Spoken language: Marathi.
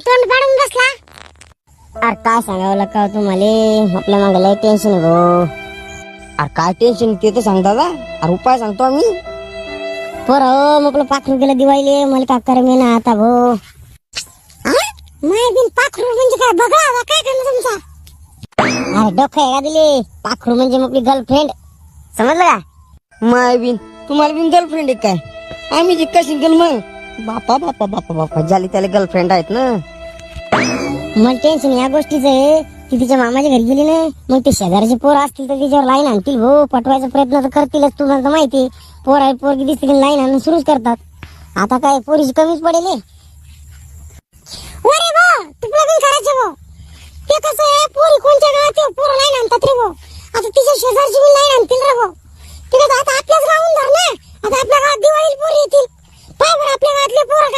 तोंड पाडून बसला? अरे काय सांगावं का तुम्हाला, आपल्या मागे लय टेन्शन आहे भाऊ. अरे काय टेन्शन ते तर सांग दादा. अरे उपाय सांगतो आम्ही. पोर हो मग पाखरू गेलं दिवाळीले, मला का कर मी ना आता भाऊ. माय बिन पाखरू म्हणजे काय बघा काय करणार तुमचा? अरे डोकं आहे का दिले? पाखरू म्हणजे मग गर्लफ्रेंड, समजलं का? माय बिन तुम्हाला बिन गर्लफ्रेंड आहे काय? आम्ही जितका सिंगल मग बापा बापा बापा बापा झाली त्याला गर्लफ्रेंड आहेत ना. मला टेन्शन या गोष्टीचं आहे की तिच्या मामाच्या घरी गेली ना, मग ते शेजारचे पोर असतील तर तिच्यावर लाईन आणतील भाऊ. पटवायचा प्रयत्न तर करतीलच, तुम्हाला तर माहिती. पोर आहे पोरगी दिसते की लाईन आणून सुरूच करतात. आता काय पोरीची कमीच पडेल. अरे भाऊ तुला पण करायचं भाऊ. ते कसं आहे, पोरी कोणत्या गावात पोरं लाईन आणतात रे भाऊ. आता तिच्या शेजारची बी लाईन आणतील रे भाऊ. तिकडे आता आपल्याच गावून धर ना. आता आपल्या गावात दिवाळीला पोरी येतील. पाय बरं आपल्या गावातले पोरं